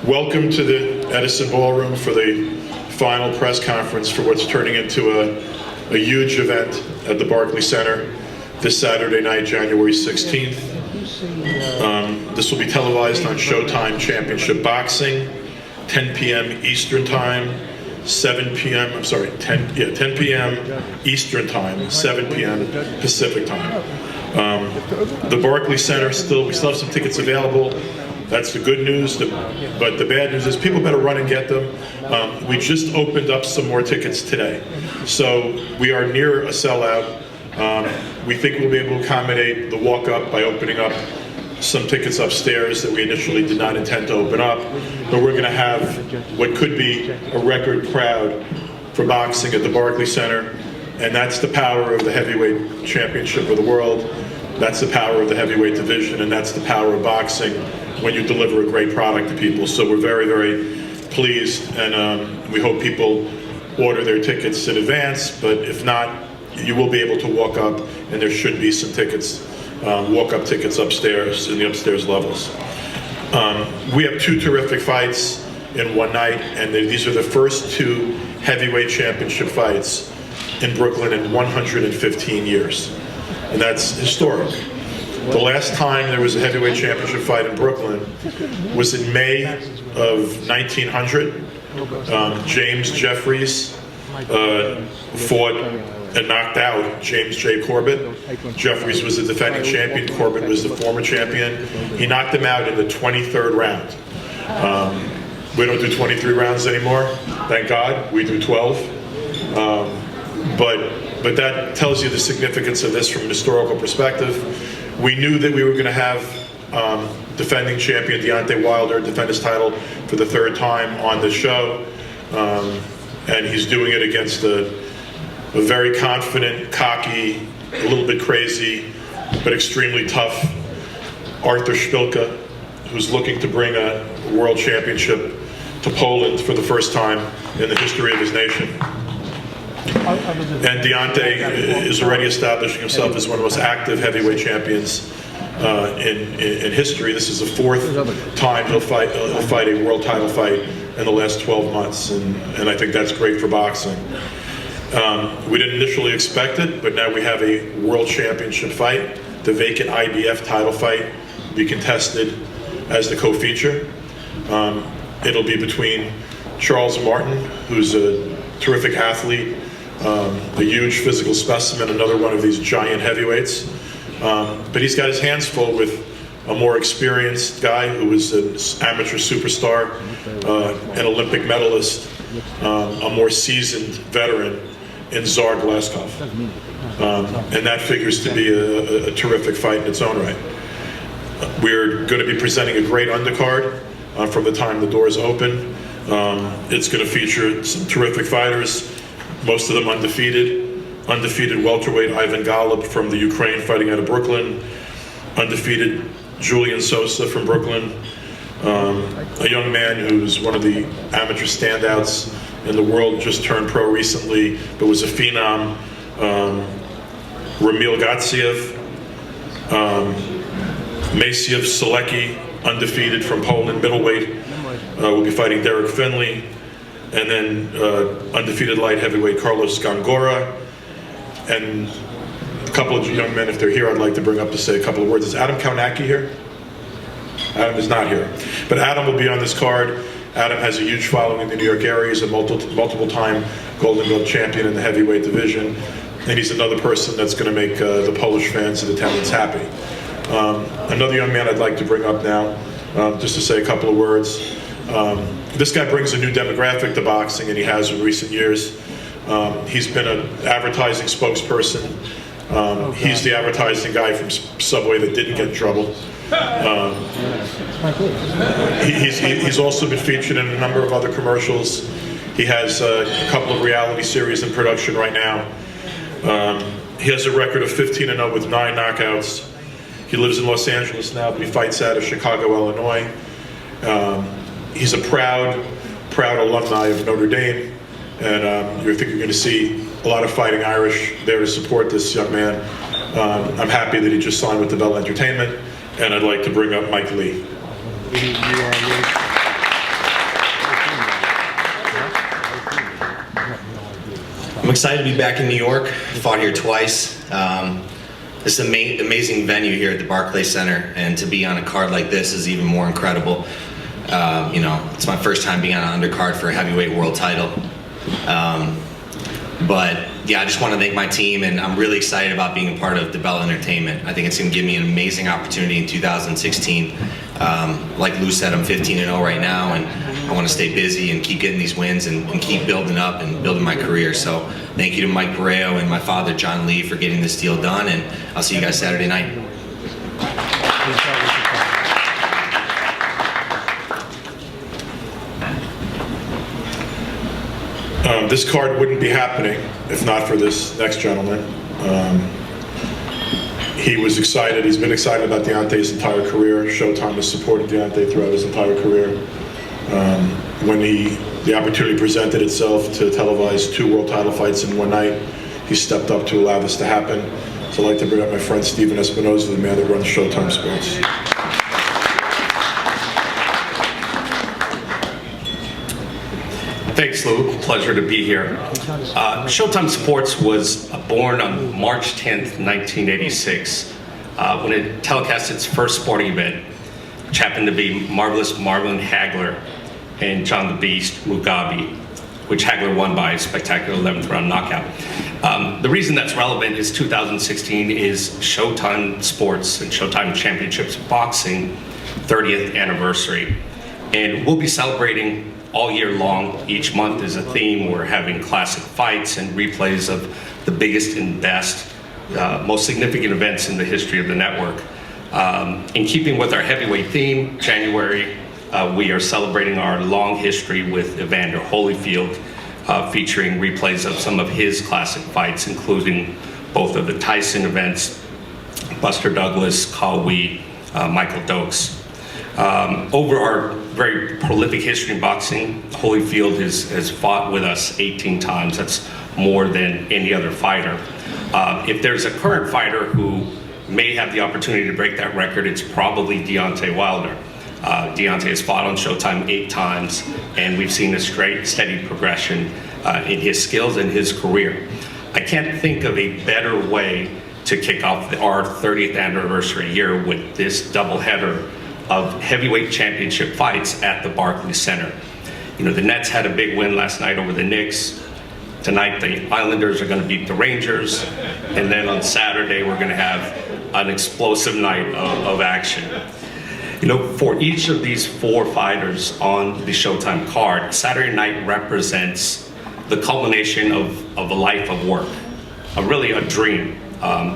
Welcome to the Edison Ballroom for the final press conference for what's turning into a huge event at the Barclays Center this Saturday night, January 16th. This will be televised on Showtime Championship Boxing, 10 p.m. Eastern Time, 10 p.m. Eastern Time, 7 p.m. Pacific Time. The Barclays Center, we still have some tickets available. That's the good news, but the bad news is people better run and get them. We just opened up some more tickets today. So we are near a sellout. We think we'll be able to accommodate the walk-up by opening up some tickets upstairs that we initially did not intend to open up. But we're going to have what could be a record crowd for boxing at the Barclays Center. And that's the power of the heavyweight championship of the world. That's the power of the heavyweight division, and that's the power of boxing when you deliver a great product to people. So we're very, very pleased, and we hope people order their tickets in advance, but if not, you will be able to walk up, and there should be some tickets, walk-up tickets upstairs in the upstairs levels. We have two terrific fights in one night, and these are the first two heavyweight championship fights in Brooklyn in 115 years, and that's historic. The last time there was a heavyweight championship fight in Brooklyn was in May of 1900. James Jeffries fought and knocked out James J. Corbett. Jeffries was the defending champion. Corbett was the former champion. He knocked him out in the 23rd round. We don't do 23 rounds anymore, thank God. We do 12. But that tells you the significance of this from a historical perspective. We knew that we were going to have defending champion Deontay Wilder defend his title for the third time on the show, and he's doing it against a very confident, cocky, a little bit crazy, but extremely tough Artur Szpilka, who's looking to bring a world championship to Poland for the first time in the history of his nation. And Deontay is already establishing himself as one of the most active heavyweight champions in history. This is the fourth time he'll fight a world title fight in the last 12 months, and I think that's great for boxing. We didn't initially expect it, but now we have a world championship fight. The vacant IBF title fight will be contested as the co-feature. It'll be between Charles Martin, who's a terrific athlete, a huge physical specimen, another one of these giant heavyweights. But he's got his hands full with a more experienced guy who is an amateur superstar, an Olympic medalist, a more seasoned veteran in Glazkov. And that figures to be a terrific fight in its own right. We're going to be presenting a great undercard from the time the doors open. It's going to feature some terrific fighters, most of them undefeated. Undefeated welterweight Ivan Golub from the Ukraine fighting out of Brooklyn. Undefeated Julian Sosa from Brooklyn. A young man who's one of the amateur standouts in the world, just turned pro recently, but was a phenom. Ramil Gatsiev. Maciev Selecki, undefeated from Poland, middleweight. Will be fighting Derek Finley. And then undefeated light heavyweight Carlos Gongora, and a couple of young men, if they're here, I'd like to bring up to say a couple of words. Is Adam Kaunacki here? Adam is not here. But Adam will be on this card. Adam has a huge following in the New York area. He's a multiple-time Golden Glove champion in the heavyweight division. And he's another person that's going to make the Polish fans and attendants happy. Another young man I'd like to bring up now, just to say a couple of words. This guy brings a new demographic to boxing, and he has in recent years. He's been an advertising spokesperson. He's the advertising guy from Subway that didn't get in trouble. He's also been featured in a number of other commercials. He has a couple of reality series in production right now. He has a record of 15-0 with 9 knockouts. He lives in Los Angeles now, but he fights out of Chicago, Illinois. He's a proud alumni of Notre Dame, and I think you're going to see a lot of fighting Irish there to support this young man. I'm happy that he just signed with the Bell Entertainment, and I'd like to bring up Mike Lee. I'm excited to be back in New York. Fought here twice. This is an amazing venue here at the Barclays Center, and to be on a card like this is even more incredible. You know, it's my first time being on an undercard for a heavyweight world title. But yeah, I just want to thank my team, and I'm really excited about being a part of DeBell Entertainment. I think it's going to give me an amazing opportunity in 2016. Like Lou said, I'm 15-0 right now, and I want to stay busy and keep getting these wins and keep building up and building my career. So thank you to Mike Barreo and my father, John Lee, for getting this deal done, and I'll see you guys Saturday night. This card wouldn't be happening if not for this next gentleman. He was excited. He's been excited about Deontay's entire career. Showtime has supported Deontay throughout his entire career. When the opportunity presented itself to televise 2 world title fights in one night, he stepped up to allow this to happen. So I'd like to bring up my friend Steven Espinoza, the man that runs Showtime Sports. Thanks, Lou. Pleasure to be here. Showtime Sports was born on March 10th, 1986, when it telecast its first sporting event, which happened to be Marvelous Marlon Hagler and John the Beast Mugabe, which Hagler won by a spectacular 11th round knockout. The reason that's relevant is 2016 is Showtime Sports and Showtime Championships Boxing 30th anniversary. And we'll be celebrating all year long. Each month is a theme. We're having classic fights and replays of the biggest and best, most significant events in the history of the network. In keeping with our heavyweight theme, January, we are celebrating our long history with Evander Holyfield, featuring replays of some of his classic fights, including both of the Tyson events, Buster Douglas, Kawhi, Michael Dokes. Over our very prolific history in boxing, Holyfield has fought with us 18 times. That's more than any other fighter. If there's a current fighter who may have the opportunity to break that record, it's probably Deontay Wilder. Deontay has fought on Showtime 8 times, and we've seen a steady progression in his skills and his career. I can't think of a better way to kick off our 30th anniversary year with this doubleheader of heavyweight championship fights at the Barclays Center. You know, the Nets had a big win last night over the Knicks. Tonight, the Islanders are going to beat the Rangers. And then on Saturday, we're going to have an explosive night of action. You know, for each of these 4 fighters on the Showtime card, Saturday night represents the culmination of a life of work, really a dream,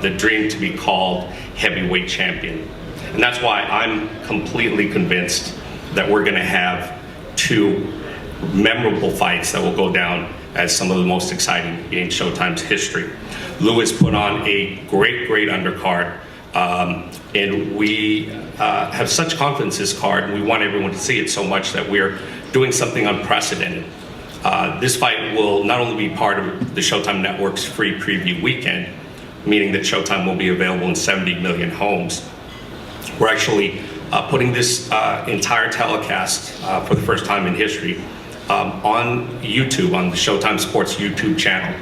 the dream to be called heavyweight champion. And that's why I'm completely convinced that we're going to have 2 memorable fights that will go down as some of the most exciting in Showtime's history. Lewis put on a great undercard, and we have such confidence in this card, and we want everyone to see it so much that we're doing something unprecedented. This fight will not only be part of the Showtime Network's free preview weekend, meaning that Showtime will be available in 70 million homes. We're actually putting this entire telecast for the first time in history on YouTube, on the Showtime Sports YouTube channel.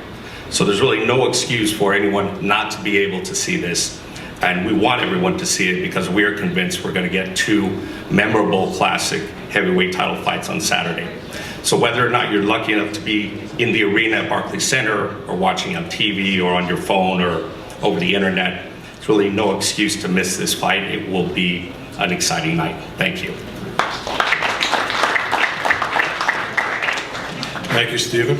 So there's really no excuse for anyone not to be able to see this. And we want everyone to see it because we are convinced we're going to get 2 memorable classic heavyweight title fights on Saturday. So whether or not you're lucky enough to be in the arena at Barclays Center or watching on TV or on your phone or over the internet, there's really no excuse to miss this fight. It will be an exciting night. Thank you. Thank you, Steven.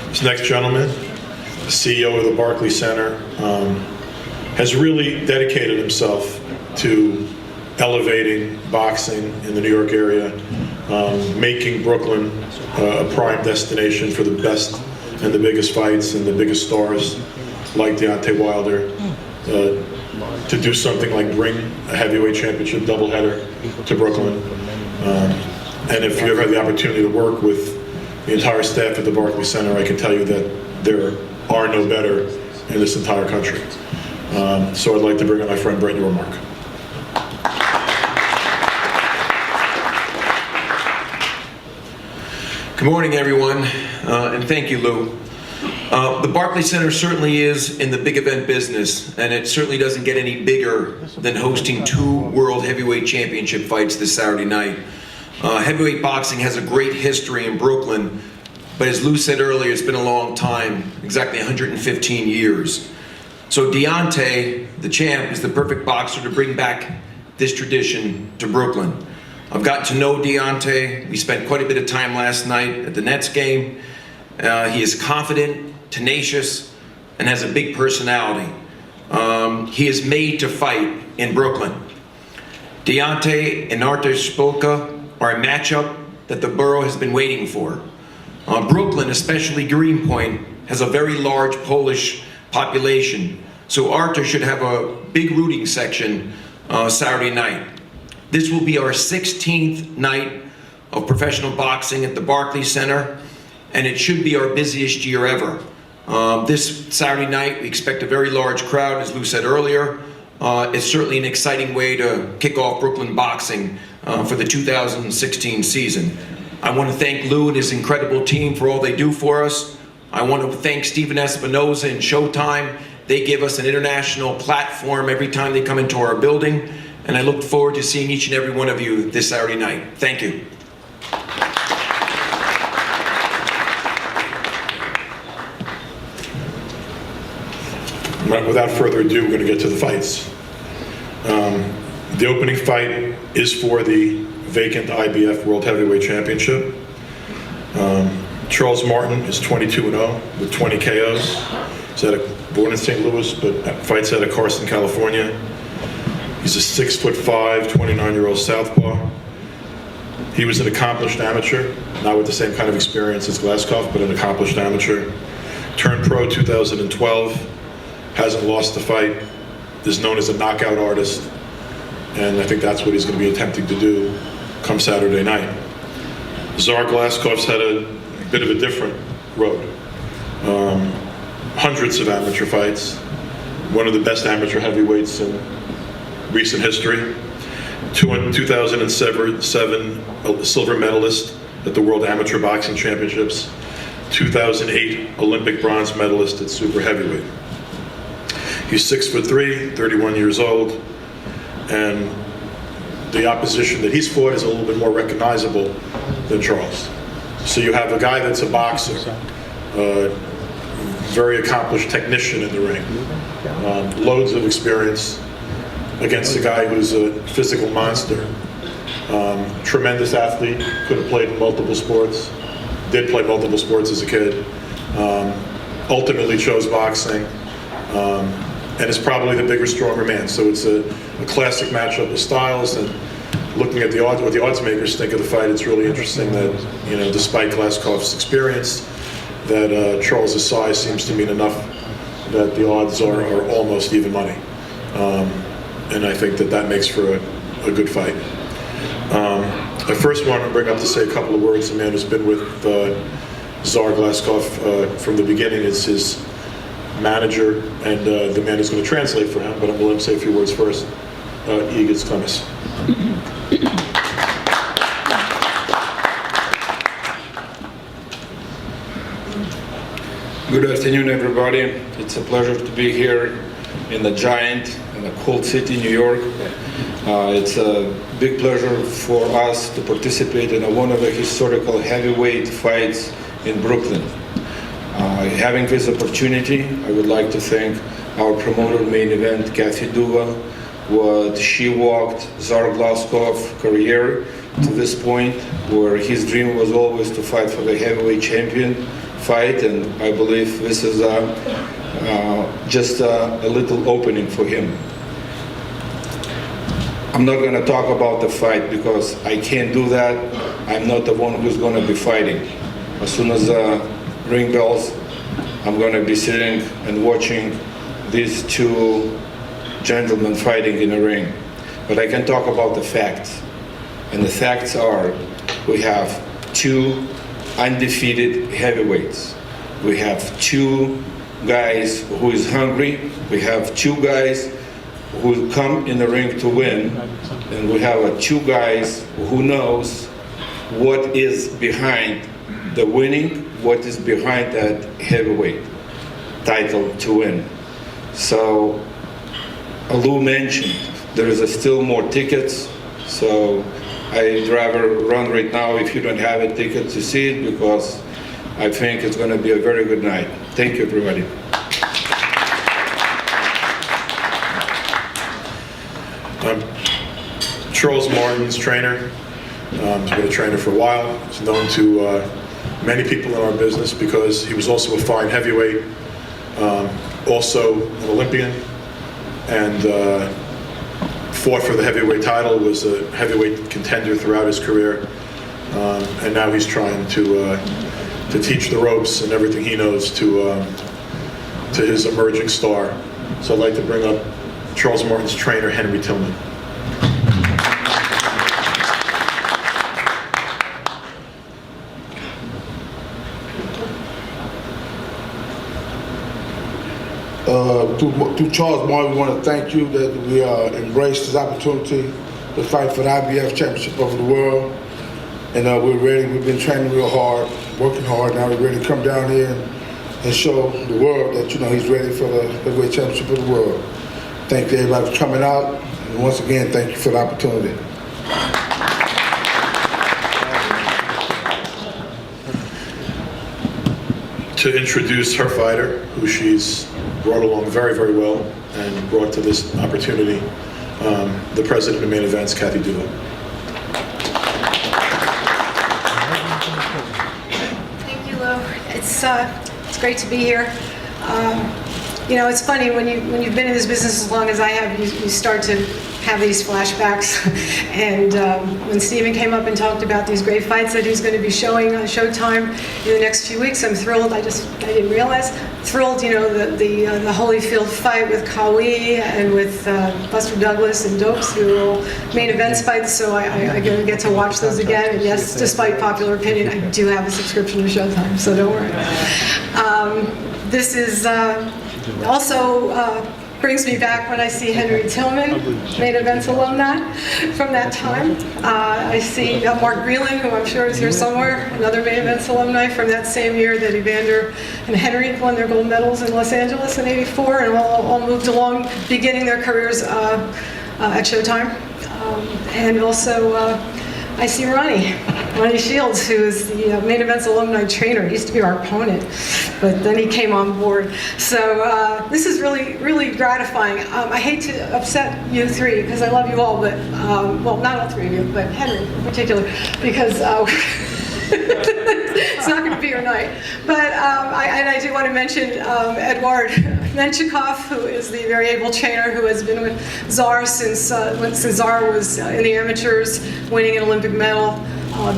This next gentleman, the CEO of the Barclays Center, has really dedicated himself to elevating boxing in the New York area, making Brooklyn a prime destination for the best and the biggest fights and the biggest stars like Deontay Wilder, to do something like bring a heavyweight championship doubleheader to Brooklyn. And if you ever had the opportunity to work with the entire staff at the Barclays Center, I can tell you that there are no better in this entire country. So I'd like to bring in my friend Brett Yormark. Good morning, everyone, and thank you, Lou. The Barclays Center certainly is in the big event business, and it certainly doesn't get any bigger than hosting 2 World Heavyweight Championship fights this Saturday night. Heavyweight boxing has a great history in Brooklyn, but as Lou said earlier, it's been a long time, exactly 115 years. So Deontay, the champ, is the perfect boxer to bring back this tradition to Brooklyn. I've gotten to know Deontay. We spent quite a bit of time last night at the Nets game. He is confident, tenacious, and has a big personality. He is made to fight in Brooklyn. Deontay and Artur Szpilka are a matchup that the borough has been waiting for. Brooklyn, especially Greenpoint, has a very large Polish population, so Artur should have a big rooting section Saturday night. This will be our 16th night of professional boxing at the Barclays Center, and it should be our busiest year ever. This Saturday night, we expect a very large crowd, as Lou said earlier. It's certainly an exciting way to kick off Brooklyn boxing for the 2016 season. I want to thank Lou and his incredible team for all they do for us. I want to thank Stephen Espinoza and Showtime. They give us an international platform every time they come into our building, and I look forward to seeing each and every one of you this Saturday night. Thank you. Without further ado, we're going to get to the fights. The opening fight is for the vacant IBF World Heavyweight Championship. Charles Martin is 22-0 with 20 KOs. Born in St. Louis, but fights out of Carson, California. He's a 6'5", 29-year-old southpaw. He was an accomplished amateur, not with the same kind of experience as Glazkov, but an accomplished amateur. Turned pro 2012. Hasn't lost a fight, is known as a knockout artist, and I think that's what he's going to be attempting to do come Saturday night. Tsar Glazkov's had a bit of a different road. Hundreds of amateur fights, one of the best amateur heavyweights in recent history. 2007 a silver medalist at the World Amateur Boxing Championships. 2008 Olympic bronze medalist at super heavyweight. He's 6'3", 31 years old, and the opposition that he's fought is a little bit more recognizable than Charles. So you have a guy that's a boxer, very accomplished technician in the ring, loads of experience against a guy who's a physical monster, tremendous athlete, could have played in multiple sports, did play multiple sports as a kid, ultimately chose boxing, and is probably the bigger, stronger man. So it's a classic matchup of styles, and looking at the odds, what the odds makers think of the fight, it's really interesting that, you know, despite Glazkov's experience, that Charles's size seems to mean enough that the odds are almost even money. And I think that makes for a good fight. I first want to bring up to say a couple of words. The man who's been with Tsar Glazkov from the beginning is his manager, and the man who's going to translate for him, but I'm going to say a few words first. Igor Clemis. Good afternoon, everybody. It's a pleasure to be here in the giant and a cold city, New York. It's a big pleasure for us to participate in one of the historical heavyweight fights in Brooklyn. Having this opportunity, I would like to thank our promoter main event, Kathy Duva. What she walked Tsar Glazkov's career to this point, where his dream was always to fight for the heavyweight champion fight, and I believe this is just a little opening for him. I'm not going to talk about the fight because I can't do that. I'm not the one who's going to be fighting. As soon as the ring bells, I'm going to be sitting and watching these two gentlemen fighting in a ring. But I can talk about the facts. And the facts are, we have two undefeated heavyweights. We have two guys who is hungry. We have two guys who come in the ring to win. And we have two guys who knows what is behind the winning, what is behind that heavyweight title to win. So, Lou mentioned there is still more tickets, so I'd rather run right now if you don't have a ticket to see it, because I think it's going to be a very good night. Thank you, everybody. Charles Martin's trainer. He's been a trainer for a while. He's known to many people in our business because he was also a fine heavyweight, also an Olympian, and fought for the heavyweight title, was a heavyweight contender throughout his career, and now he's trying to teach the ropes and everything he knows to his emerging star. So I'd like to bring up Charles Martin's trainer, Henry Tillman. To Charles Martin, we want to thank you that we embraced this opportunity to fight for the IBF Championship over the world. And we're ready. We've been training real hard, working hard. Now we're ready to come down here and show the world that, he's ready for the heavyweight championship of the world. Thank you everybody for coming out. And once again, thank you for the opportunity. To introduce her fighter, who she's brought along very, very well and brought to this opportunity, the president of Main Events, Kathy Duva. Thank you, Lou. It's great to be here. It's funny when you've been in this business as long as I have, you start to have these flashbacks. And when Steven came up and talked about these great fights that he's going to be showing on Showtime in the next few weeks, I'm thrilled. I didn't realize. Thrilled, the Holyfield fight with Kali and with Buster Douglas and Dopes, who are all main events fights. So I get to watch those again. And yes, despite popular opinion, I do have a subscription to Showtime, so don't worry. This is also brings me back when I see Henry Tillman, Main Events alumni from that time. I see Mark Breland, who I'm sure is here somewhere, another Main Events alumni from that same year that Evander and Henry won their gold medals in Los Angeles in '84, and all moved along, beginning their careers at Showtime. And also, I see Ronnie Shields, who is the Main Events alumni trainer. He used to be our opponent, but then he came on board. So this is really, really gratifying. I hate to upset you three, because I love you all, but, well, not all three of you, but Henry in particular, because it's not going to be your night. But I do want to mention Eduard Menchikov, who is the very able trainer who has been with Czar since Czar was in the amateurs, winning an Olympic medal,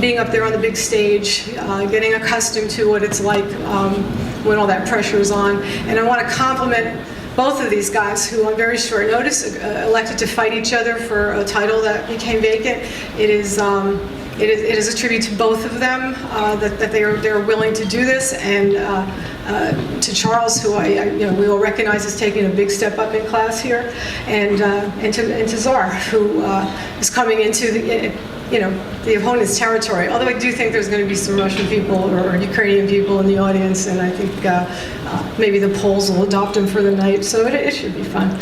being up there on the big stage, getting accustomed to what it's like when all that pressure is on. And I want to compliment both of these guys, who on very short notice elected to fight each other for a title that became vacant. It is a tribute to both of them that they're willing to do this, and to Charles, who we will recognize as taking a big step up in class here, and to Czar, who is coming into the opponent's territory. Although I do think there's going to be some Russian people or Ukrainian people in the audience, and I think maybe the Poles will adopt him for the night, so it should be fun.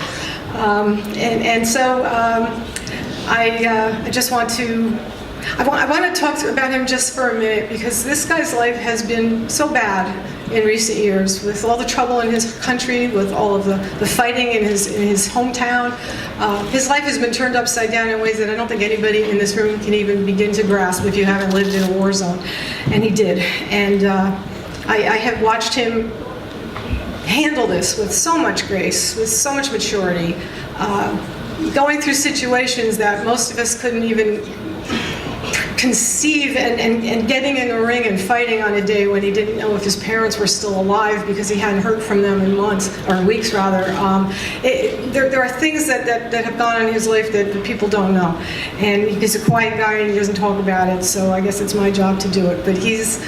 So I just want to. I want to talk about him just for a minute, because this guy's life has been so bad in recent years, with all the trouble in his country, with all of the fighting in his hometown. His life has been turned upside down in ways that I don't think anybody in this room can even begin to grasp if you haven't lived in a war zone. And he did. And I have watched him handle this with so much grace, with so much maturity, going through situations that most of us couldn't even conceive, and getting in the ring and fighting on a day when he didn't know if his parents were still alive, because he hadn't heard from them in months, or weeks rather. There are things that have gone on in his life that people don't know. And he's a quiet guy and he doesn't talk about it, so I guess it's my job to do it. But he's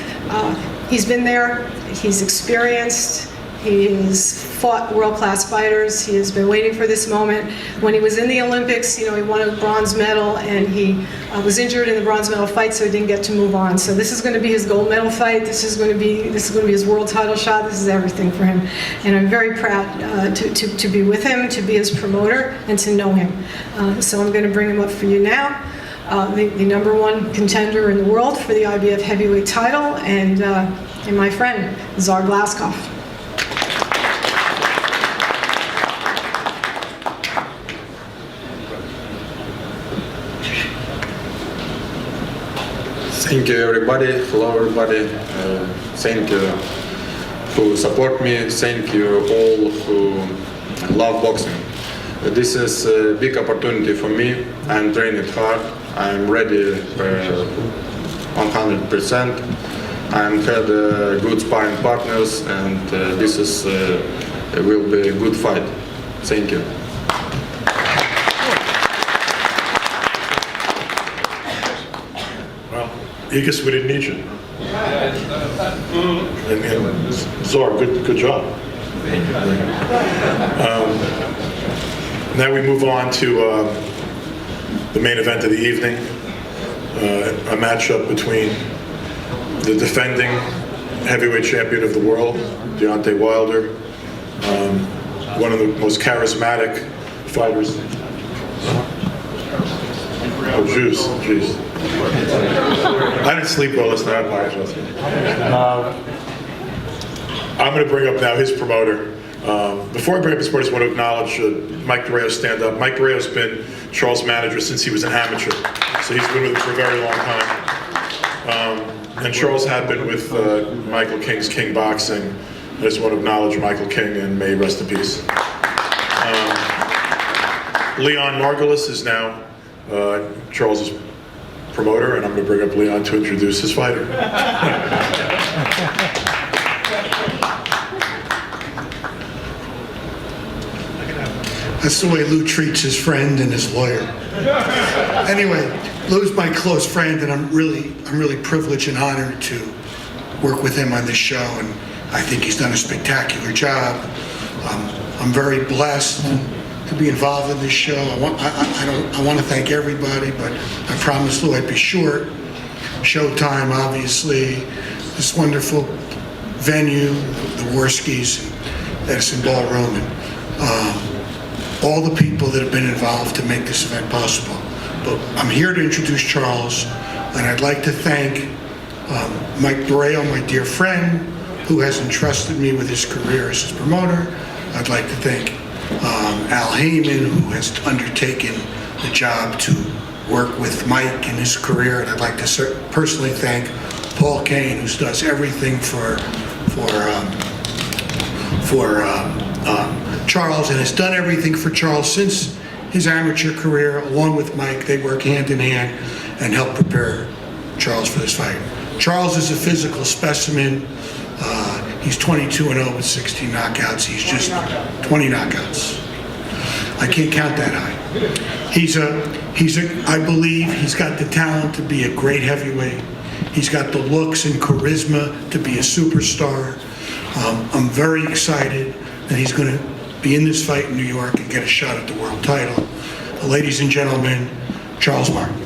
been there, he's experienced, He has fought world-class fighters. He has been waiting for this moment. When he was in the Olympics, he won a bronze medal, and he was injured in the bronze medal fight, so he didn't get to move on. So this is going to be his gold medal fight. This is going to be his world title shot. This is everything for him, and I'm very proud to be with him, to be his promoter, and to know him. So I'm going to bring him up for you now. The #1 contender in the world for the IBF heavyweight title, and my friend, Glazkov. Thank you, everybody. Hello, everybody. Thank you who support me. Thank you all who love boxing. This is a big opportunity for me. I'm training hard. I'm ready 100%. I'm had good sparring partners, and this is will be a good fight. Thank you. I guess we didn't need you. And Zor, good job. Now we move on to the main event of the evening, a matchup between the defending heavyweight champion of the world, Deontay Wilder, one of the most charismatic fighters. Oh, jeez. I didn't sleep well last night, I apologize. I'm going to bring up now his promoter. Before I bring up his promoter, I just want to acknowledge Mike Doreo, stand up. Mike Doreo's been Charles' manager since he was an amateur, so he's been with him for a very long time. And Charles had been with Michael King's King Boxing. I just want to acknowledge Michael King, and may he rest in peace. Leon Margulis is now Charles's promoter, and I'm going to bring up Leon to introduce his fighter. That's the way Lou treats his friend and his lawyer. Anyway, Lou's my close friend, and I'm really privileged and honored to work with him on this show, and I think he's done a spectacular job. I'm very blessed to be involved in this show. I want to thank everybody, but I promised Lou I'd be short. Showtime, obviously, this wonderful venue, the Worskis, Edison Ballroom, and all the people that have been involved to make this event possible. But I'm here to introduce Charles, and I'd like to thank Mike Doreo, my dear friend, who has entrusted me with his career as his promoter. I'd like to thank Al Heyman, who has undertaken the job to work with Mike in his career, and I'd like to personally thank Paul Kane, who does everything for Charles, and has done everything for Charles since his amateur career. Along with Mike, they work hand in hand and help prepare Charles for this fight. Charles is a physical specimen. He's 22-0 with 16 knockouts. He's just 20 knockouts. I can't count that high. I believe he's got the talent to be a great heavyweight. He's got the looks and charisma to be a superstar. I'm very excited that he's going to be in this fight in New York and get a shot at the world title. Ladies and gentlemen, Charles Martin.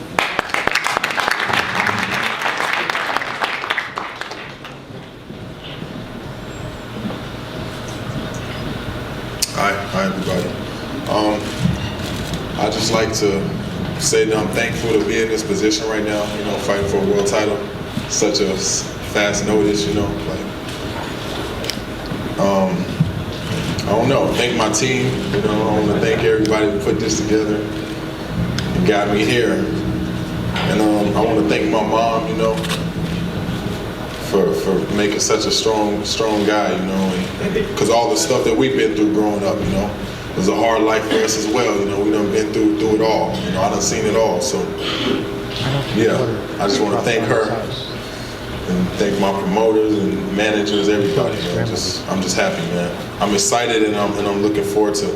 Hi everybody. I'd just like to say that I'm thankful to be in this position right now, fighting for a world title. Such a fast notice, I don't know, thank my team, I want to thank everybody who put this together and got me here. And I want to thank my mom, for making such a strong guy, because all the stuff that we've been through growing up, it was a hard life for us as well, we done been through it all, I done seen it all, so yeah, I just want to thank her and thank my promoters and managers, everybody. I'm just happy, man. I'm excited, and I'm looking forward to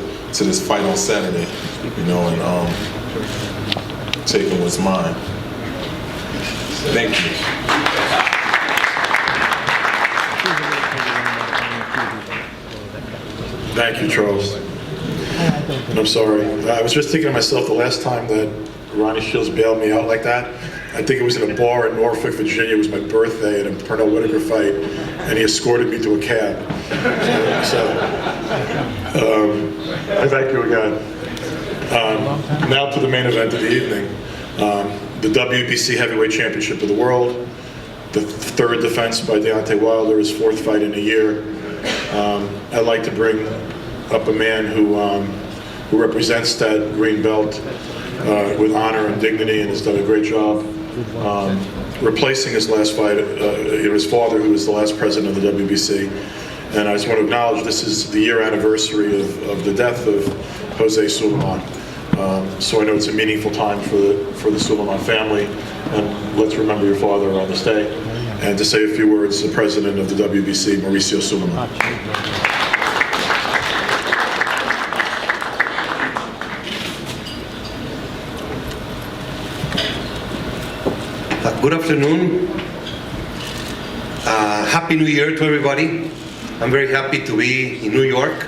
this fight on Saturday, and taking what's mine. Thank you. Thank you, Charles. And I'm sorry. I was just thinking to myself the last time that Ronnie Shields bailed me out like that. I think it was in a bar in Norfolk, Virginia. It was my birthday at a Pernell Whitaker fight, and he escorted me to a cab. I thank you again. Now to the main event of the evening. The WBC Heavyweight Championship of the World. The third defense by Deontay Wilder, his fourth fight in a year. I'd like to bring up a man who represents that green belt with honor and dignity, and has done a great job replacing his last fight, his father, who was the last president of the WBC. And I just want to acknowledge this is the year anniversary of the death of Jose Sulaiman. So I know it's a meaningful time for the Sulaiman family, and let's remember your father on this day. And to say a few words, the president of the WBC, Mauricio Sulaiman. Good afternoon. Happy New Year to everybody. I'm very happy to be in New York.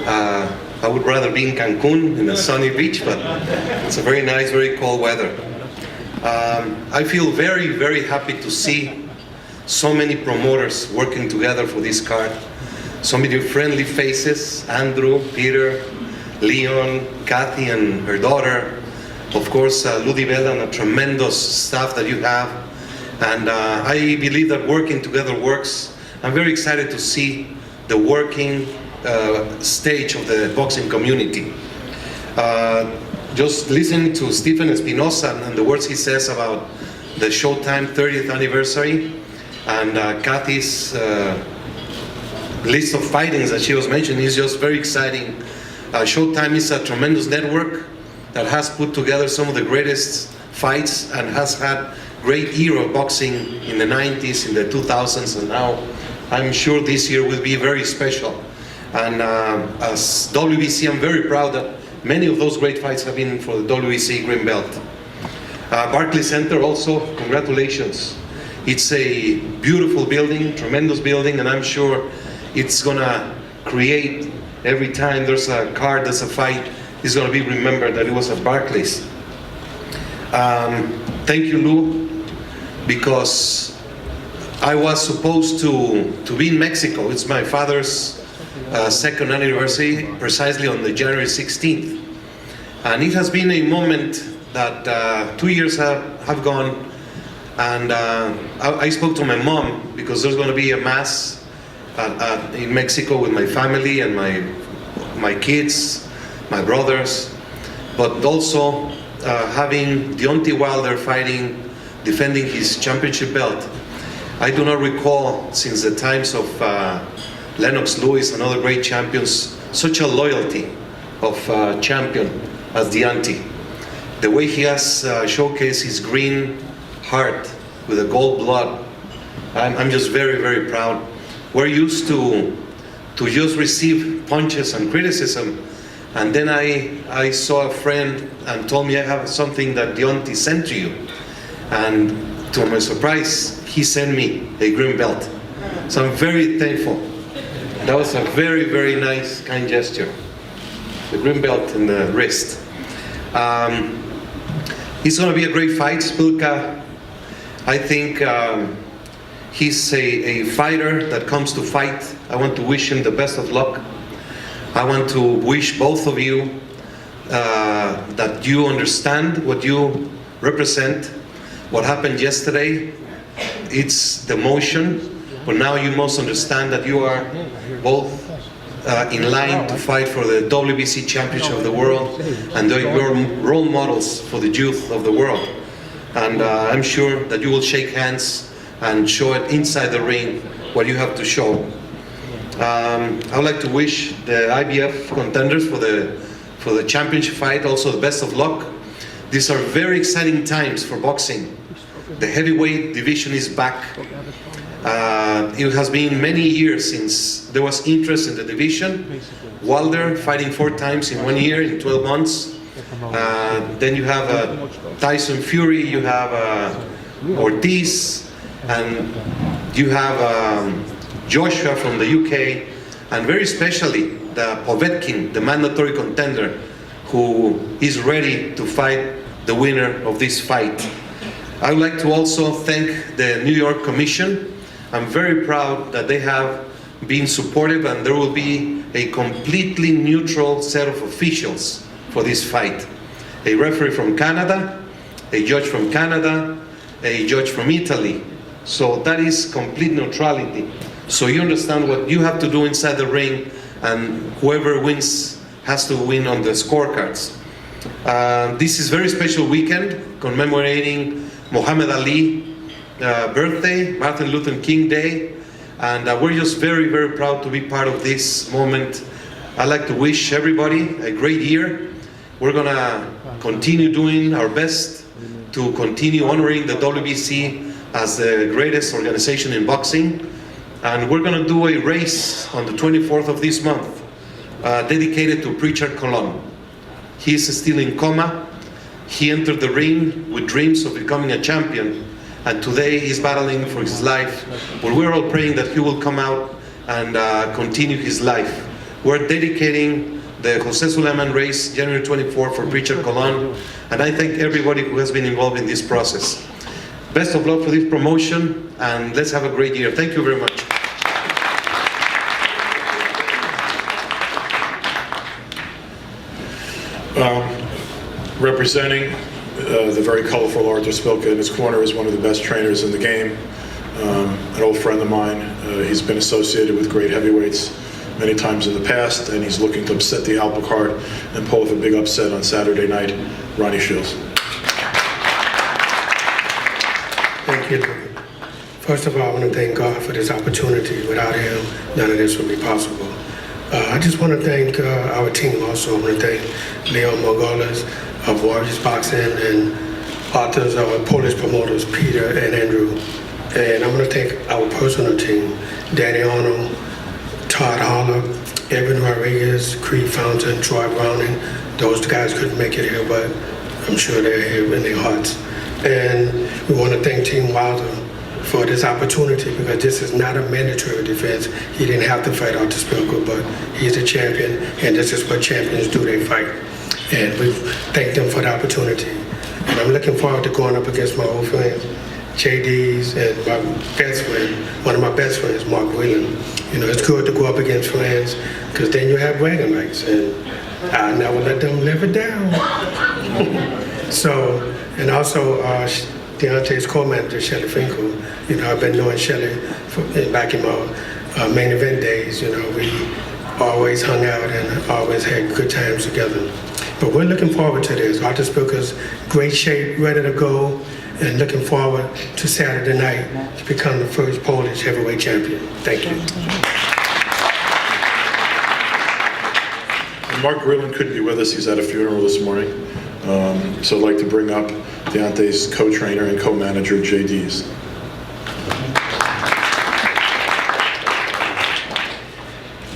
I would rather be in Cancun in a sunny beach, but it's a very nice, very cold weather. I feel very, very happy to see so many promoters working together for this card. So many friendly faces: Andrew, Peter, Leon, Kathy and her daughter. Of course, Ludivela, and a tremendous staff that you have. And I believe that working together works. I'm very excited to see the working stage of the boxing community. Just listening to Stephen Espinosa and the words he says about the Showtime 30th anniversary, and Kathy's list of fightings that she was mentioning is just very exciting. Showtime is a tremendous network that has put together some of the greatest fights and has had great era of boxing in the 90s, in the 2000s, and now I'm sure this year will be very special. And as WBC, I'm very proud that many of those great fights have been for the WBC Green Belt. Barclays Center also, congratulations. It's a beautiful building, tremendous building, and I'm sure it's gonna create, every time there's a card, there's a fight, it's going to be remembered that it was at Barclays. Thank you, Lou, because I was supposed to be in Mexico. It's my father's second anniversary, precisely on the January 16th. And it has been a moment that 2 years have gone, and I spoke to my mom because there's going to be a mass in Mexico with my family and my kids, my brothers, but also having Deontay Wilder defending his championship belt. I do not recall, since the times of Lennox Lewis and other great champions, such a loyalty of champion as Deontay. The way he has showcased his green heart with the gold blood, I'm just very, very proud. We're used to just receive punches and criticism. And then I saw a friend and told me I have something that Deontay sent to you. And to my surprise, he sent me a green belt. So I'm very thankful. That was a very, very nice, kind gesture. The green belt in the wrist. It's going to be a great fight. Szpilka, I think he's a fighter that comes to fight. I want to wish him the best of luck. I want to wish both of you that you understand what you represent. What happened yesterday, it's the motion, but now you must understand that you are both in line to fight for the WBC Championship of the world, and you're role models for the youth of the world. And I'm sure that you will shake hands and show it inside the ring what you have to show. I would like to wish the IBF contenders for the championship fight also the best of luck. These are very exciting times for boxing. The heavyweight division is back. It has been many years since there was interest in the division. Wilder fighting 4 times in 1 year, in 12 months. Then you have Tyson Fury, you have Ortiz, and you have Joshua from the UK, and very especially Povetkin, the mandatory contender, who is ready to fight the winner of this fight. I would like to also thank the New York Commission. I'm very proud that they have been supportive, and there will be a completely neutral set of officials for this fight. A referee from Canada, a judge from Canada, a judge from Italy. So that is complete neutrality. So you understand what you have to do inside the ring, and whoever wins has to win on the scorecards. This is a very special weekend commemorating Muhammad Ali birthday, Martin Luther King Day, and we're just very, very proud to be part of this moment. I'd like to wish everybody a great year. We're gonna continue doing our best to continue honoring the WBC as the greatest organization in boxing. And we're gonna do a race on the 24th of this month, dedicated to Preacher Colon. He's still in coma. He entered the ring with dreams of becoming a champion, and today he's battling for his life. But we're all praying that he will come out and continue his life. We're dedicating the Jose Sulaiman race, January 24 for Preacher Colon, and I thank everybody who has been involved in this process. Best of luck for this promotion, and let's have a great year. Thank you very much. Representing the very colorful Artur Szpilka in his corner is one of the best trainers in the game, an old friend of mine. He's been associated with great heavyweights many times in the past, and he's looking to upset the apple cart and pull off a big upset on Saturday night. Ronnie Shields. Thank you. First of all, I want to thank God for this opportunity. Without him, none of this would be possible. I just want to thank our team also. I want to thank Leon Margolis of Warriors Boxing and Arthur's Polish promoters, Peter and Andrew. And I want to thank our personal team, Danny Arnold, Todd Holler, Evan Rodriguez, Creed Fountain, Troy Browning. Those guys couldn't make it here, but I'm sure they're here in their hearts. And we want to thank Team Wilder for this opportunity, because this is not a mandatory defense. He didn't have to fight Artur Szpilka, but he's a champion, and this is what champions do, they fight. And we thank them for the opportunity. And I'm looking forward to going up against my old friends, JD's, and my best friend, one of my best friends, Mark Whelan. You know, it's good to go up against friends, because then you have bragging rights, and I never let them live it down. So, and also Deontay's co-manager, Shelly Finkel. You know, I've been knowing Shelly back in my main event days. You know, we always hung out and always had good times together. But we're looking forward to this. Artur Szpilka's great shape, ready to go, and looking forward to Saturday night to become the first Polish heavyweight champion. Thank you. Mark Whelan couldn't be with us. He's at a funeral this morning. So I'd like to bring up Deontay's co-trainer and co-manager, JD's.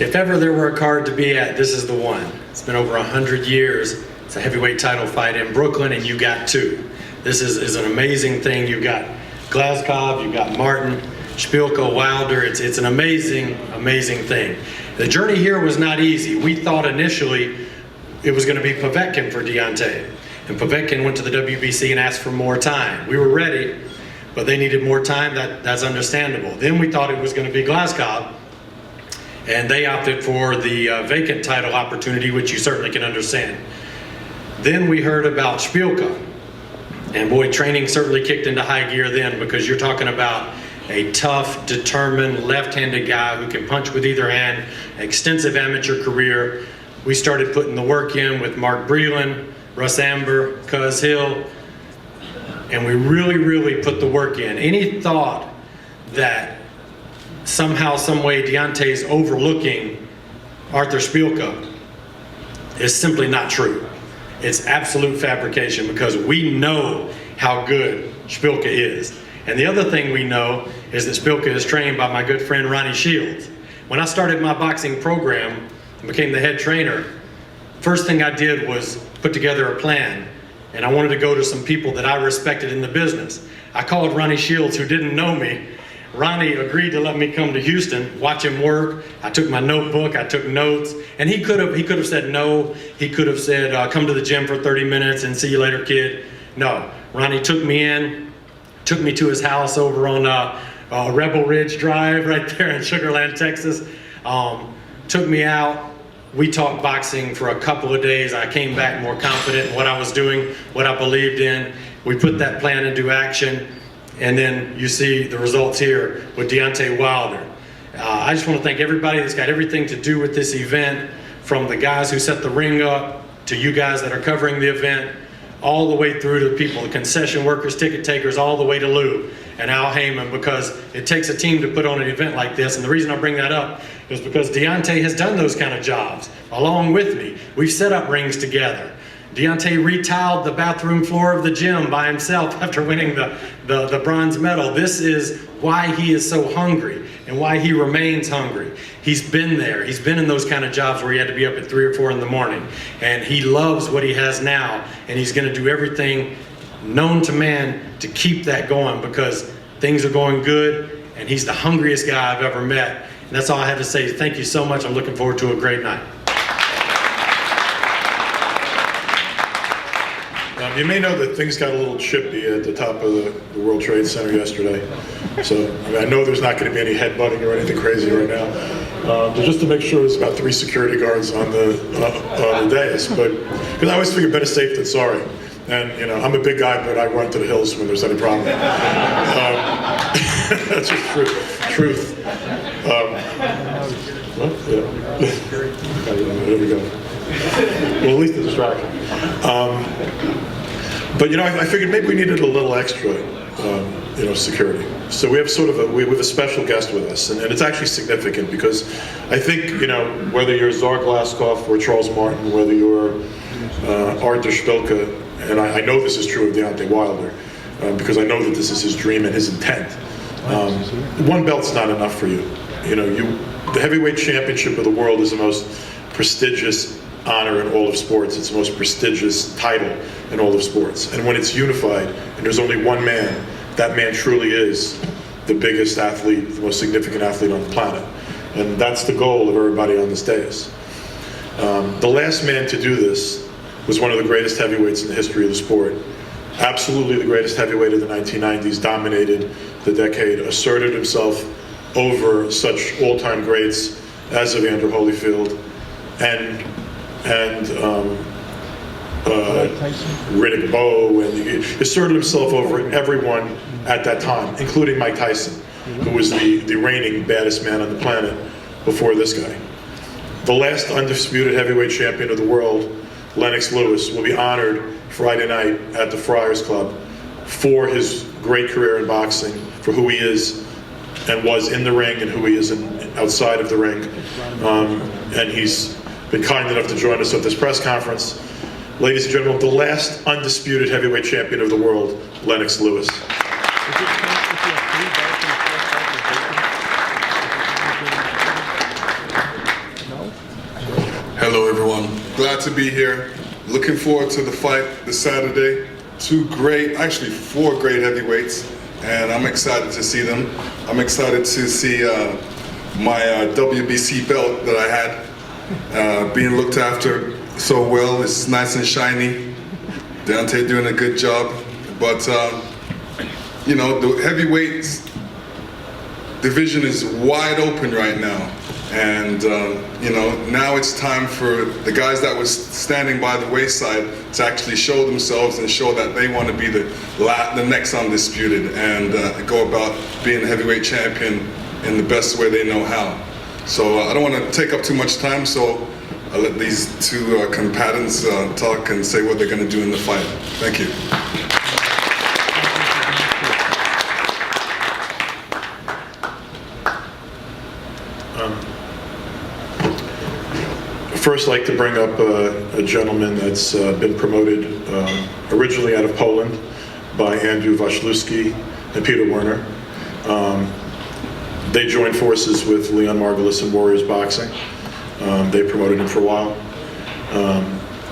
If ever there were a card to be at, this is the one. It's been over 100 years. It's a heavyweight title fight in Brooklyn, and you got two. This is an amazing thing. You've got Glazkov, you've got Martin, Szpilka, Wilder. It's an amazing, amazing thing. The journey here was not easy. We thought initially it was going to be Povetkin for Deontay. And Povetkin went to the WBC and asked for more time. We were ready, but they needed more time. That's understandable. Then we thought it was going to be Glazkov, and they opted for the vacant title opportunity, which you certainly can understand. Then we heard about Szpilka, and boy, training certainly kicked into high gear then, because you're talking about a tough, determined, left-handed guy who can punch with either hand, extensive amateur career. We started putting the work in with Mark Breland, Russ Amber, Cuz Hill, and we really, really put the work in. Any thought that somehow, some way Deontay's overlooking Artur Szpilka is simply not true. It's absolute fabrication, because we know how good Szpilka is. And the other thing we know is that Szpilka is trained by my good friend Ronnie Shields. When I started my boxing program and became the head trainer, first thing I did was put together a plan, and I wanted to go to some people that I respected in the business. I called Ronnie Shields, who didn't know me. Ronnie agreed to let me come to Houston, watch him work. I took my notebook, I took notes, and he could have said no. He could have said, come to the gym for 30 minutes and see you later, kid. No, Ronnie took me in, took me to his house over on Rebel Ridge Drive right there in Sugar Land, Texas. Took me out. We talked boxing for a couple of days. I came back more confident in what I was doing, what I believed in. We put that plan into action, and then you see the results here with Deontay Wilder. I just want to thank everybody that's got everything to do with this event, from the guys who set the ring up, to you guys that are covering the event, all the way through to the people, the concession workers, ticket takers, all the way to Lou and Al Heyman, because it takes a team to put on an event like this. And the reason I bring that up is because Deontay has done those kind of jobs along with me. We've set up rings together. Deontay retiled the bathroom floor of the gym by himself after winning the bronze medal. This is why he is so hungry and why he remains hungry. He's been there. He's been in those kind of jobs where he had to be up at 3 or 4 in the morning. And he loves what he has now, and he's going to do everything known to man to keep that going, because things are going good, and he's the hungriest guy I've ever met. And that's all I have to say. Thank you so much. I'm looking forward to a great night. You may know that things got a little chippy at the top of the World Trade Center yesterday. So I know there's not going to be any headbutting or anything crazy right now. But just to make sure, there's about 3 security guards on the dais. But because I always figure better safe than sorry. And I'm a big guy, but I run to the hills when there's any problem. That's just truth. What? Yeah. There we go. Well, at least a distraction. But I figured maybe we needed a little extra, security. So we have we have a special guest with us, and it's actually significant because I think whether you're Glazkov or Charles Martin, whether you're Artur Szpilka, and I know this is true of Deontay Wilder, because I know that this is his dream and his intent. One belt's not enough for you. The heavyweight championship of the world is the most prestigious honor in all of sports. It's the most prestigious title in all of sports. And when it's unified, and there's only one man, that man truly is the biggest athlete, the most significant athlete on the planet. And that's the goal of everybody on this dais. The last man to do this was one of the greatest heavyweights in the history of the sport. Absolutely the greatest heavyweight of the 1990s, dominated the decade, asserted himself over such all-time greats as Evander Holyfield and Riddick Bowe, and he asserted himself over everyone at that time, including Mike Tyson, who was the reigning baddest man on the planet before this guy. The last undisputed heavyweight champion of the world, Lennox Lewis, will be honored Friday night at the Friars Club for his great career in boxing, for who he is and was in the ring and who he is outside of the ring. And he's been kind enough to join us at this press conference. Ladies and gentlemen, the last undisputed heavyweight champion of the world, Lennox Lewis. Hello, everyone. Glad to be here. Looking forward to the fight this Saturday. 4 great heavyweights, and I'm excited to see them. I'm excited to see my WBC belt that I had being looked after so well. It's nice and shiny. Deontay doing a good job, but the heavyweights division is wide open right now. And now it's time for the guys that was standing by the wayside to actually show themselves and show that they want to be the next undisputed and go about being a heavyweight champion in the best way they know how. So I don't want to take up too much time, so I'll let these 2 combatants talk and say what they're going to do in the fight. Thank you. First, I'd like to bring up a gentleman that's been promoted originally out of Poland by Andrew Vyacheslav and Peter Werner. They joined forces with Leon Margulis in Warriors Boxing. They promoted him for a while.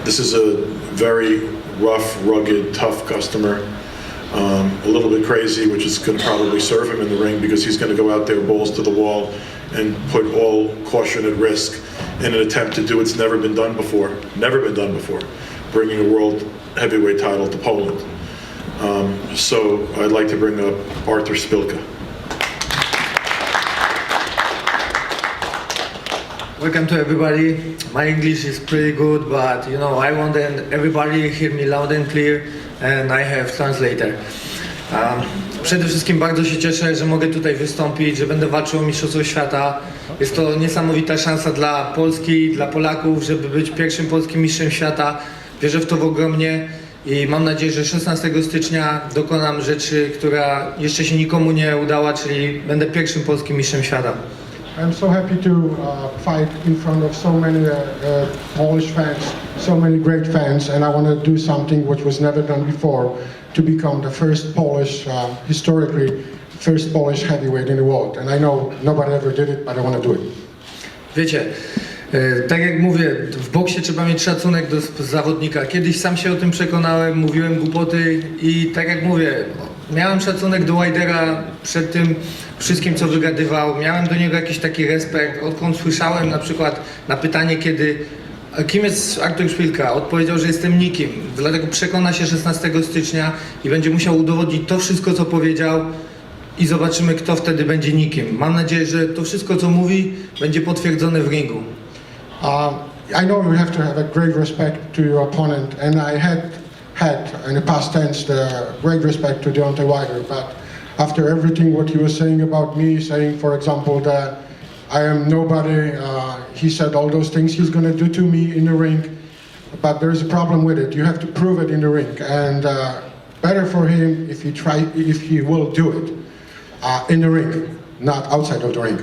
This is a very rough, rugged, tough customer. a little bit crazy, which is going to probably serve him in the ring because he's going to go out there balls to the wall and put all caution at risk in an attempt to do what's never been done before, bringing a world heavyweight title to Poland. So I'd like to bring up Artur Szpilka. Welcome to everybody. My English is pretty good, but you know, I want everybody hear me loud and clear, and I have translator. Przede wszystkim bardzo się cieszę, że mogę tutaj wystąpić, że będę walczył o Mistrzostwo Świata. Jest to niesamowita szansa dla Polski, dla Polaków, żeby być pierwszym polskim mistrzem świata. Wierzę w to ogromnie i mam nadzieję, że 16 stycznia dokonam rzeczy, która jeszcze się nikomu nie udała, czyli będę pierwszym polskim mistrzem świata. I'm so happy to fight in front of so many Polish fans, so many great fans, and I want to do something which was never done before, to become the first Polish, historically, first Polish heavyweight in the world. And I know nobody ever did it, but I want to do it. Wiecie, tak jak mówię, w boksie trzeba mieć szacunek do zawodnika. Kiedyś sam się o tym przekonałem, mówiłem głupoty i tak jak mówię, miałem szacunek do Wydera przed tym wszystkim, co wygadywał. Miałem do niego jakiś taki respekt. Odkąd słyszałem na przykład na pytanie, kim jest Artur Szpilka, odpowiedział, że jestem nikim. Dlatego przekona się 16 stycznia i będzie musiał udowodnić to wszystko, co powiedział i zobaczymy, kto wtedy będzie nikim. Mam nadzieję, że to wszystko, co mówi, będzie potwierdzone w ringu. I know you have to have a great respect to your opponent, and I had in the past tense the great respect to Deontay, but after everything what he was saying about me, saying for example that I am nobody, he said all those things he's going to do to me in the ring, but there is a problem with it. You have to prove it in the ring, and better for him if he will do it in the ring, not outside of the ring.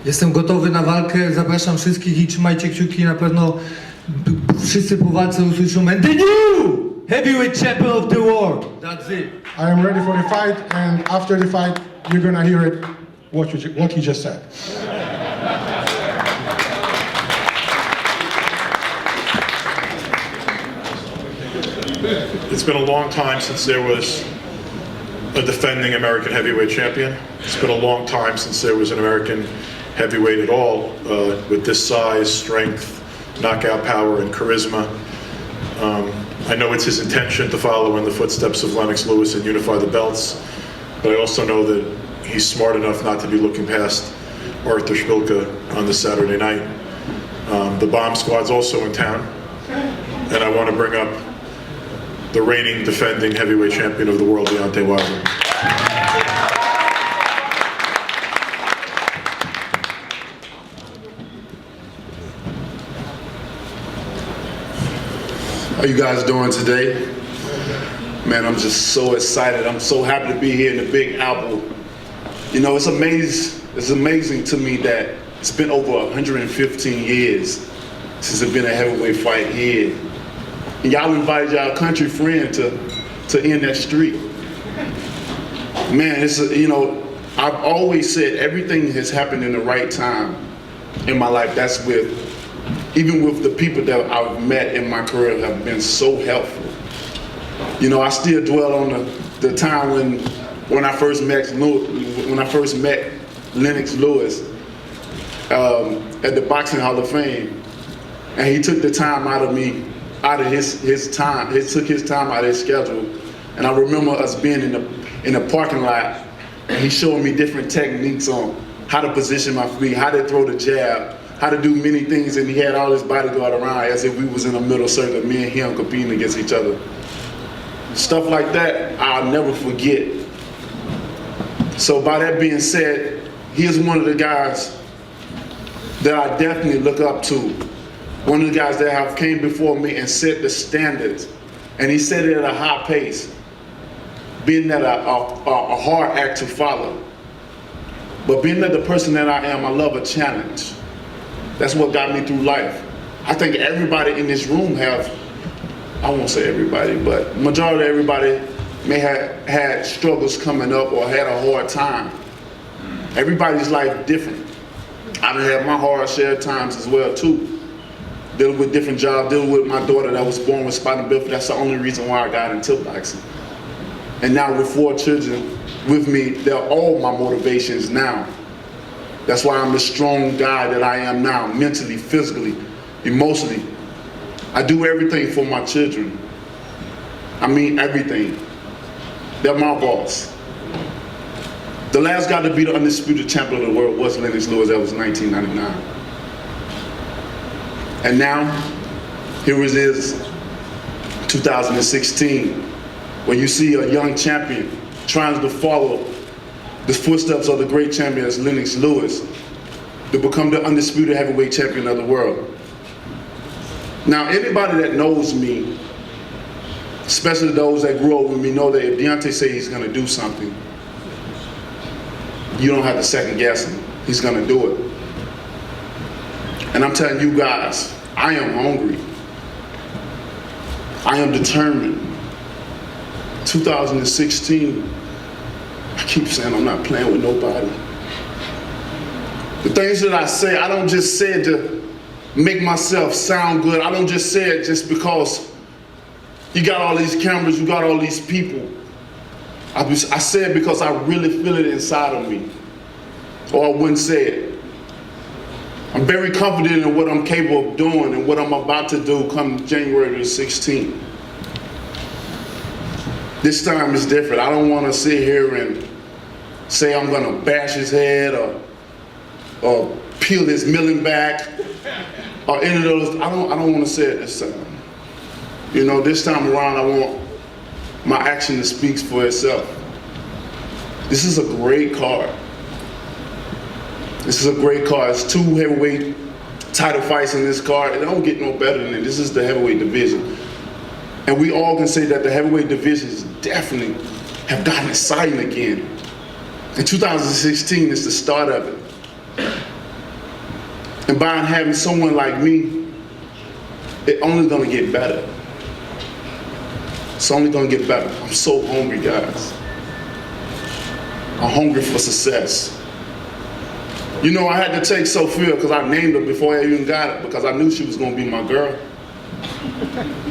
Jestem gotowy na walkę, zapraszam wszystkich i trzymajcie kciuki, na pewno wszyscy po walce usłyszą "And the new heavyweight champion of the world". That's it. I am ready for the fight, and after the fight you're gonna hear it, what he just said. It's been a long time since there was a defending American heavyweight champion. It's been a long time since there was an American heavyweight at all with this size, strength, knockout power, and charisma. I know it's his intention to follow in the footsteps of Lennox Lewis and unify the belts, but I also know that he's smart enough not to be looking past Artur Szpilka on this Saturday night. The Bomb Squad's also in town, and I want to bring up the reigning defending heavyweight champion of the world, Deontay. How you guys doing today? Man, I'm just so excited. I'm so happy to be here in the Big Apple. You know, it's amazing to me that it's been over 115 years since there's been a heavyweight fight here. And y'all invited y'all country friend to end that streak. Man, you know, I've always said everything has happened in the right time in my life. That's even with the people that I've met in my career have been so helpful. You know, I still dwell on the time when I first met Lennox Lewis at the Boxing Hall of Fame, and he took the time out of me, out of his time. He took his time out of his schedule, and I remember us being in the parking lot, and he showing me different techniques on how to position my feet, how to throw the jab, how to do many things, and he had all his bodyguard around as if we was in a middle circle, me and him competing against each other. Stuff like that, I'll never forget. So by that being said, he is one of the guys that I definitely look up to. One of the guys that have came before me and set the standards, and he set it at a high pace, being that a hard act to follow. But being that the person that I am, I love a challenge. That's what got me through life. I think everybody in this room I won't say everybody, but majority of everybody may have had struggles coming up or had a hard time. Everybody's life different. I done had my hard share times as well too. Dealing with different jobs, dealing with my daughter that was born with spina bifida. That's the only reason why I got into boxing. And now with 4 children with me, they're all my motivations now. That's why I'm the strong guy that I am now, mentally, physically, emotionally. I do everything for my children. I mean everything. They're my boss. The last guy to be the undisputed champion of the world was Lennox Lewis. That was 1999. And now, here it is, 2016, where you see a young champion trying to follow the footsteps of the great champion as Lennox Lewis to become the undisputed heavyweight champion of the world. Now, anybody that knows me, especially those that grew up with me, know that if Deontay says he's going to do something, you don't have to second guess him. He's going to do it. And I'm telling you guys, I am hungry. I am determined. 2016, I keep saying I'm not playing with nobody. The things that I say, I don't just say it to make myself sound good. I don't just say it just because you got all these cameras, you got all these people. I say it because I really feel it inside of me, or I wouldn't say it. I'm very confident in what I'm capable of doing and what I'm about to do come January the 16th. This time is different. I don't want to sit here and say I'm going to bash his head or peel his milling back or any of those. I don't want to say it this time. You know, this time around, I want my action to speak for itself. This is a great card. This is a great card. It's 2 heavyweight title fights in this card. It don't get no better than it. This is the heavyweight division. And we all can say that the heavyweight divisions definitely have gotten exciting again. And 2016 is the start of it. And by having someone like me, it's only gonna get better. It's only gonna get better. I'm so hungry, guys. I'm hungry for success. You know, I had to take Sophia because I named her before I even got it because I knew she was gonna be my girl.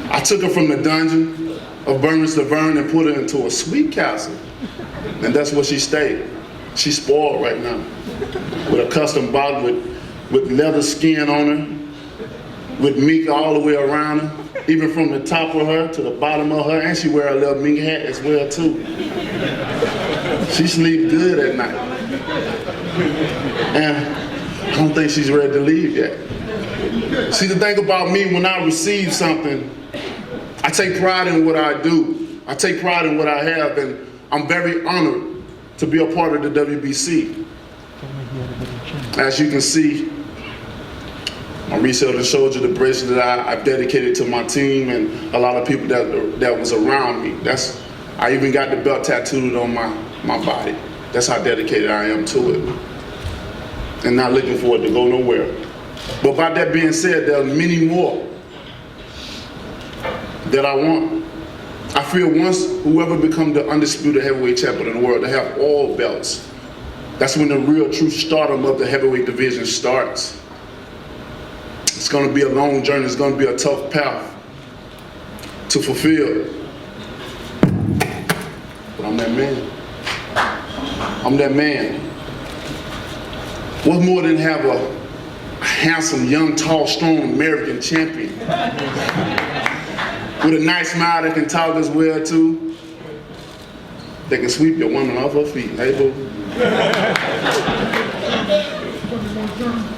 I took her from the dungeon of Burns to Vern and put her into a sweet castle. And that's where she stayed. She's spoiled right now with a custom box with leather skin on her, with mink all the way around her, even from the top of her to the bottom of her, and she wear a little mink hat as well too. She sleeps good at night. And I don't think she's ready to leave yet. See, the thing about me, when I receive something, I take pride in what I do. I take pride in what I have, and I'm very honored to be a part of the WBC. As you can see, my resale showed you the bracelet that I've dedicated to my team and a lot of people that was around me. I even got the belt tattooed on my body. That's how dedicated I am to it. And not looking for it to go nowhere. But by that being said, there are many more that I want. I feel once whoever becomes the undisputed heavyweight champion of the world, they have all belts. That's when the real true stardom of the heavyweight division starts. It's going to be a long journey. It's going to be a tough path to fulfill. But I'm that man. I'm that man. What more than have a handsome, young, tall, strong American champion with a nice smile that can talk as well too. They can sweep your woman off her feet. Hey, boo.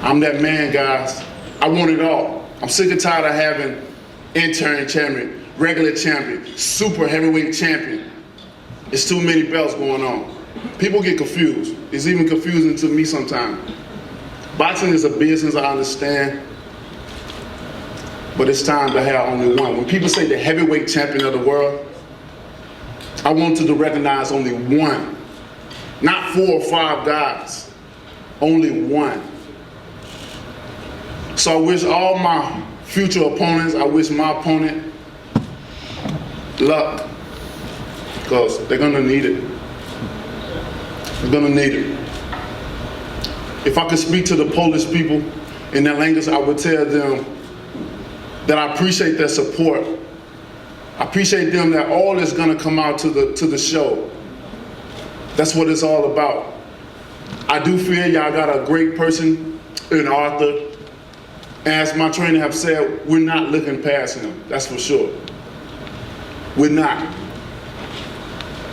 I'm that man, guys. I want it all. I'm sick and tired of having intern champion, regular champion, super heavyweight champion. It's too many belts going on. People get confused. It's even confusing to me sometimes. Boxing is a business, I understand, but it's time to have only one. When people say the heavyweight champion of the world, I want to recognize only one. Not 4 or 5 guys, only one. So I wish all my future opponents, I wish my opponent luck, because they're gonna need it. They're gonna need it. If I could speak to the Polish people in their language, I would tell them that I appreciate their support. I I appreciate them that all is gonna come out to the show. That's what it's all about. I do feel y'all got a great person in Arthur. As my trainer have said, we're not looking past him, that's for sure. We're not.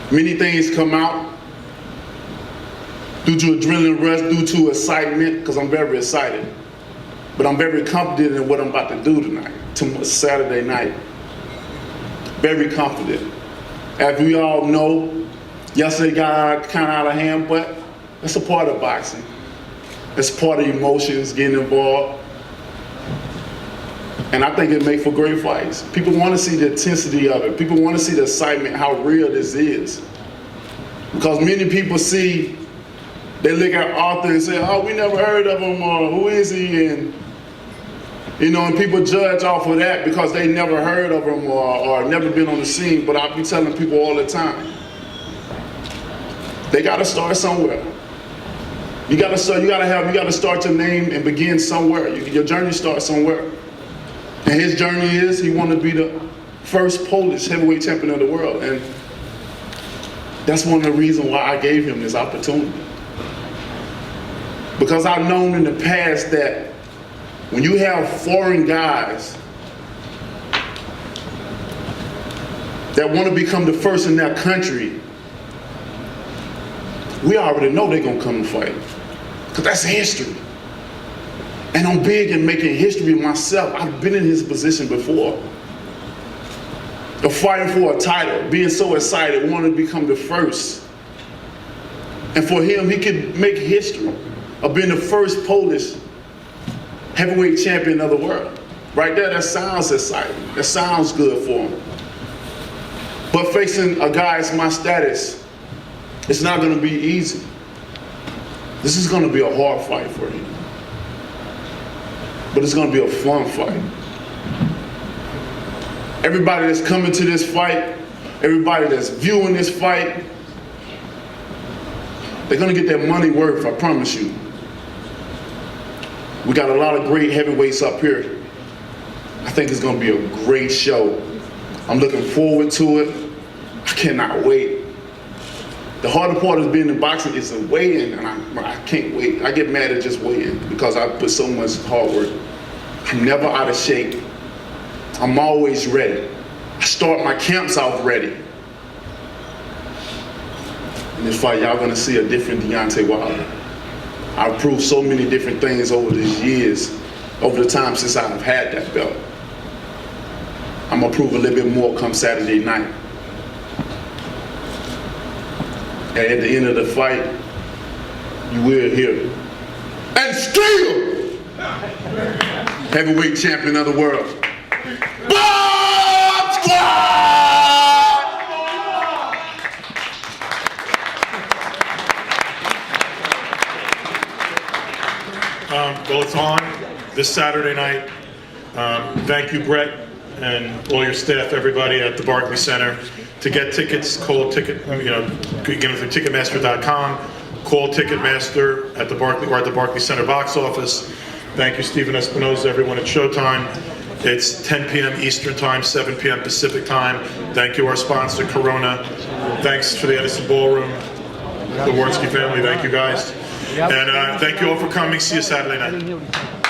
Many things come out due to adrenaline rush, due to excitement, because I'm very excited. But I'm very confident in what I'm about to do tonight, Saturday night. Very confident. As we all know, yesterday got kind of out of hand, but that's a part of boxing. It's part of emotions, getting involved. And I think it makes for great fights. People want to see the intensity of it. People want to see the excitement, how real this is. Because many people see, they look at Arthur and say, oh, we never heard of him, or who is he? And, you know, and people judge off of that because they never heard of him or never been on the scene. But I be telling people all the time, they got to start somewhere. You got to start your name and begin somewhere. Your journey starts somewhere. And his journey is he wanted to be the first Polish heavyweight champion of the world. And that's one of the reasons why I gave him this opportunity. Because I've known in the past that when you have foreign guys that want to become the first in their country, we already know they're going to come and fight. Because that's history. And I'm big in making history myself. I've been in his position before. Of fighting for a title, being so excited, wanting to become the first. And for him, he could make history of being the first Polish heavyweight champion of the world. Right there, that sounds exciting. That sounds good for him. But facing a guy as my status, it's not going to be easy. This is going to be a hard fight for him. But it's going to be a fun fight. Everybody that's coming to this fight, everybody that's viewing this fight, they're going to get their money worth, I promise you. We got a lot of great heavyweights up here. I think it's going to be a great show. I'm looking forward to it. I cannot wait. The harder part of being in boxing is the weigh-in, and I can't wait. I get mad at just weigh-in because I put so much hard work. I'm never out of shape. I'm always ready. I start my camps off ready. In this fight, y'all gonna see a different Deontay Wilder. I've proved so many different things over these years, over the time since I've had that belt. I'm gonna prove a little bit more come Saturday night. And at the end of the fight, you will hear, and still, heavyweight champion of the world, Well, it's on this Saturday night. Thank you, Brett, and all your staff, everybody at the Barclays Center. To get tickets, call ticket. Get them through Ticketmaster.com. Call Ticketmaster at the Barclays Center box office. Thank you, Stephen Espinoza, everyone at Showtime. It's 10 p.m. Eastern Time, 7 p.m. Pacific Time. Thank you, our sponsor, Corona. Thanks for the Edison Ballroom, the Wardsky family. Thank you, guys. And thank you all for coming. See you Saturday night.